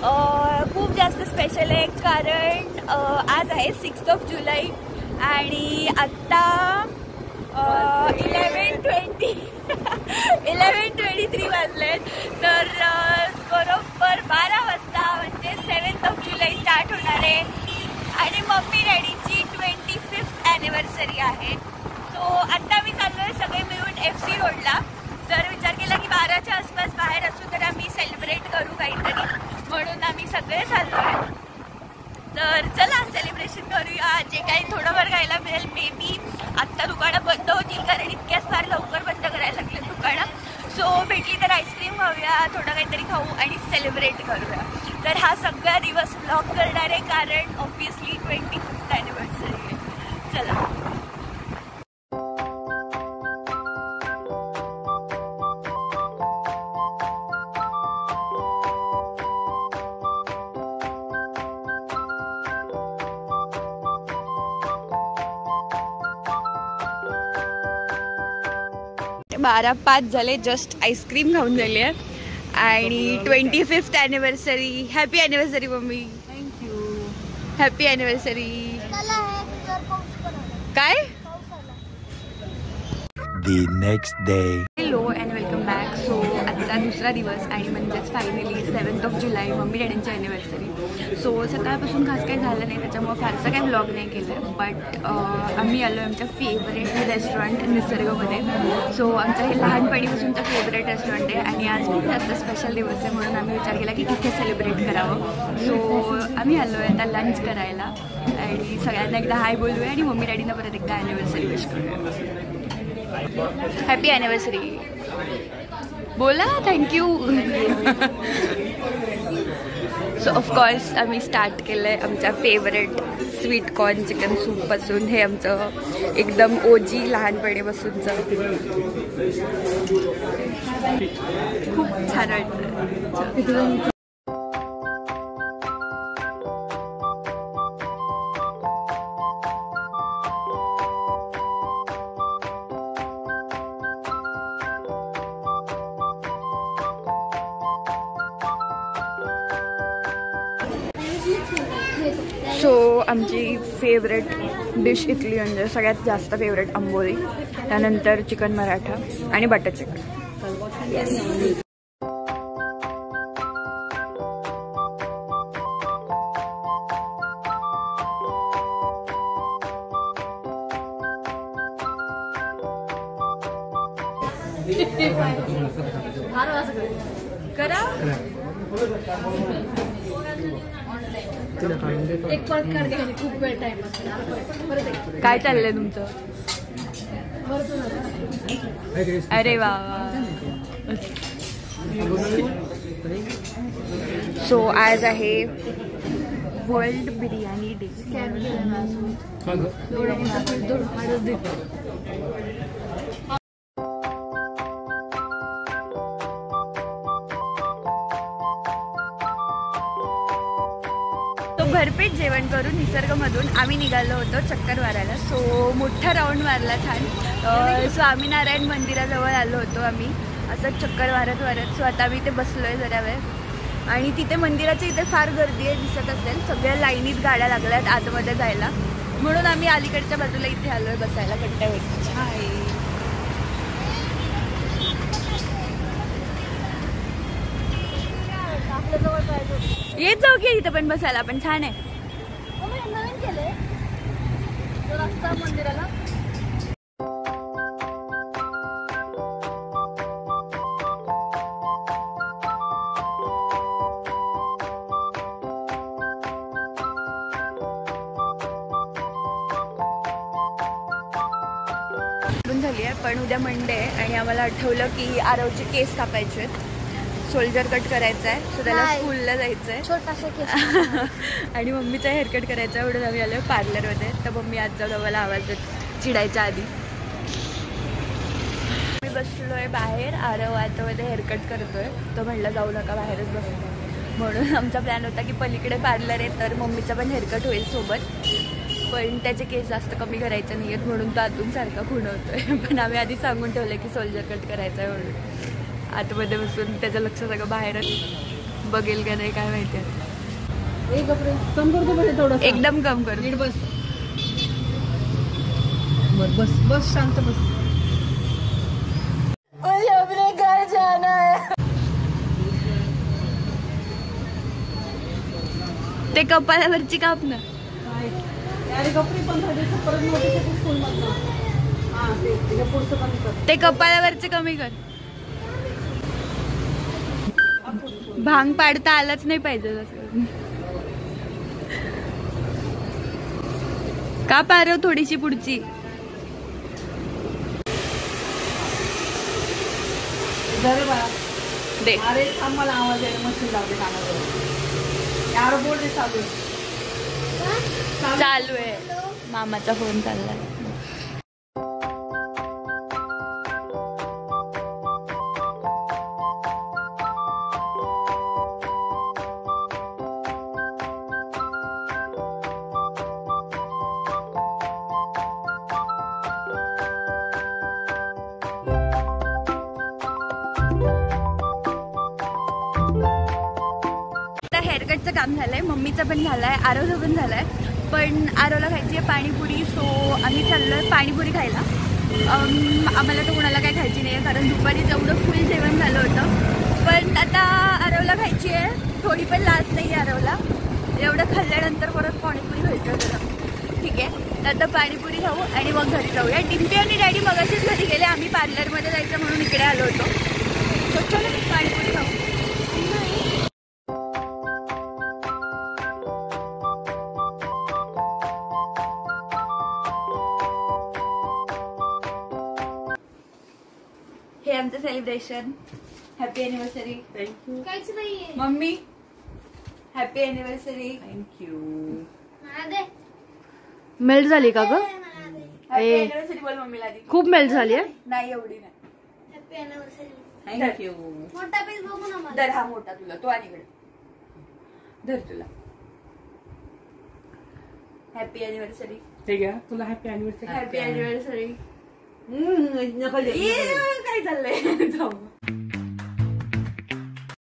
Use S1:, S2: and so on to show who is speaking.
S1: खूप जास्त स्पेशल आहे कारण आज आहे 6 जुलै आणि आत्ता 11:23 वाजलेत. तर बरोबर 12 वाजता म्हणजे 7 जुलै स्टार्ट होणार आहे आणि मम्मी डॅडीची 25th ॲनिव्हर्सरी आहे. सो आत्ता मी चाललोय सगळे मिळून FC रोडला. तर विचार केला की 12च्या आसपास बाहेर असू तर आम्ही सेलिब्रेट करू काहीतरी, म्हणून आम्ही सगळे चाललोय. तर चला सेलिब्रेशन करूया. जे काही थोडंफार खायला मिळेल, मे बी आत्ता दुकानं बंद होतील कारण इतक्याच फार लवकर बंद करायला लागले दुकानं. सो भेटली तर आईस्क्रीम खाऊया, थोडं काहीतरी खाऊ आणि सेलिब्रेट करूया. तर हा सगळा दिवस व्लॉग करणार आहे कारण ऑब्विसली 25th ॲनिव्हर्सरी आहे. चला.
S2: ते 12:05 झाले. जस्ट आईस्क्रीम खाऊन झाली आहे आणि 25th anniversary. Happy anniversary mummy.
S1: Thank you.
S2: Happy anniversary. काय
S3: The next day.
S2: Hello and welcome back. So आजचा दुसरा दिवस आणि म्हणजेच फायनली 7 जुलै मम्मी डॅडींची ॲनिव्हर्सरी. सो सकाळपासून खास काही झालं नाही, त्याच्यामुळं फारसं काही व्लॉग नाही केलं. बट आम्ही आलो आमच्या फेवरेट रेस्टॉरंट निसर्गमध्ये. सो आमचं हे लहानपणीपासूनचं फेवरेट रेस्टॉरंट आहे आणि आज खूप जास्त स्पेशल दिवस आहे म्हणून आम्ही विचार केला की इथे सेलिब्रेट करावं. सो आम्ही आलो आहे आता लंच करायला आणि सगळ्यांना एकदा हाय बोलूया आणि मम्मी डॅडींना परत एकदा ॲनिव्हर्सरी विश करूया. हॅपी ॲनिव्हर्सरी बोला. थँक्यू. सो ऑफकोर्स आम्ही स्टार्ट केलं आहे आमच्या फेवरेट स्वीट कॉर्न चिकन सूपपासून. हे आमचं एकदम ओजी लहानपणीपासूनचं खूप छान वाटतं. सो आमची फेवरेट डिश इथली म्हणजे सगळ्यात जास्त फेवरेट आंबोळी, त्यानंतर चिकन मराठा आणि बटर चिकन. येस. करा. काय चाललंय तुमचं? अरे वा. सो आज आहे वर्ल्ड बिर्याणी डे. भरपेट जेवण करून निसर्गमधून आम्ही निघालो होतो चक्कर मारायला. सो मोठा राऊंड मारला छान. स्वामीनारायण मंदिराजवळ आलो होतो आम्ही असं चक्कर मारत. सो आता आम्ही इथे बसलोय जरा वेळ आणि तिथे मंदिराच्या इथे फार गर्दी आहे दिसत असेल. सगळ्या लाईनीत गाड्या लागल्यात आतमध्ये जायला, म्हणून आम्ही अलीकडच्या बाजूला इथे आलोय बसायला कट्ट्यावरती. हाय. येत जाऊ की इथं पण बसायला, पण छान आहे. मंदिराला झाली आहे, पण उद्या मंडे आहे आणि आम्हाला आठवलं की आरवचे केस कापायचे आहेत. शोल्डर कट करायचा आहे, सो त्याला स्कूलला जायचं आहे छोटासा केस आणि मम्मीचा हेअरकट करायचा आहे. एवढं आम्ही आलो पार्लरमध्ये. तर मम्मी आज जाऊन आम्हाला आवाज चिडायच्या आधी. मी बसलोय बाहेर, आरव आतमध्ये हेअरकट करतोय. तो म्हणला जाऊ नका बाहेरच बसतो, म्हणून आमचा प्लॅन होता की पलीकडे पार्लर आहे तर मम्मीचा पण हेअरकट होईल सोबत. पण त्याचे केस जास्त कमी करायचे नाही आहेत म्हणून तो आतून सारखा खुणवतोय. पण आम्ही आधी सांगून ठेवलं की शोल्डर कट करायचा आहे म्हणून. आतमध्ये बसून त्याचं लक्ष सगळं बाहेरच. बघेल का नाही काय माहिती.
S4: कम करतो थोडं,
S2: एकदम कम कर.
S4: नीट बस. बस बस शांत बस.
S1: मुझे अपने घर जाना है.
S2: ते कपाळावरची काप ना.
S4: अरे कपडे 15 दिवस परत मोठे स्कूल मधनं. हा ते पुढचं कमी कर.
S2: ते कपाळावरचे कमी कर. भांग पाडता आलाच नाही पाहिजे तसं. का पारव थोडीशी पुढची.
S4: जरे बाळा
S2: दे.
S4: अरे थांब मला आवाज आहे. मशीन लावते कानावर. यार बोल रे चालू
S2: चालू आहे. मामाचा फोन चाललाय. हेअरकटचं काम झालंय, मम्मीचं पण झालंय, आरवचं पण झालंय. पण आरवला खायची आहे पाणीपुरी. सो आम्ही चाललोय पाणीपुरी खायला. आम्हाला तर कोणाला काय खायची नाही आहे कारण दुपारी एवढं फुल जेवण झालं होतं. पण आता आरवला खायची आहे. थोडी पण लाज नाही आहे आरवला. एवढं खाल्ल्यानंतर परत पाणीपुरी खायची होतं. ठीक आहे, तर आता पाणीपुरी खाऊ आणि मग घरी जाऊया. डिम्पी आणि डॅडी मगाशीच घरी गेले. आम्ही पार्लरमध्ये जायचं म्हणून इकडे आलो होतो. तर चलो पाणीपुरी खाऊ. हे आमचं सेलिब्रेशन. Happy anniversary.
S4: थँक्यू.
S1: काहीच नाहीये.
S2: Mummy happy anniversary.
S4: Thank you.
S2: Melt झाली का ग?
S1: हॅपी अॅनिव्हर्सरी बोल मम्मीला आधी.
S2: खूप मेल्ट झाली आहे.
S1: नाही एवढी नाही.
S5: Happy anniversary.
S4: थँक्यू.
S5: मोठा पीस बघू ना मला.
S1: धर हा मोठा तुला. तो आणि इकडे धर तुला. Happy anniversary.
S4: ठीक आहे तुला हॅपी अॅनिव्हर्सरी.
S1: Happy anniversary.
S4: नका
S1: काय चाललंय.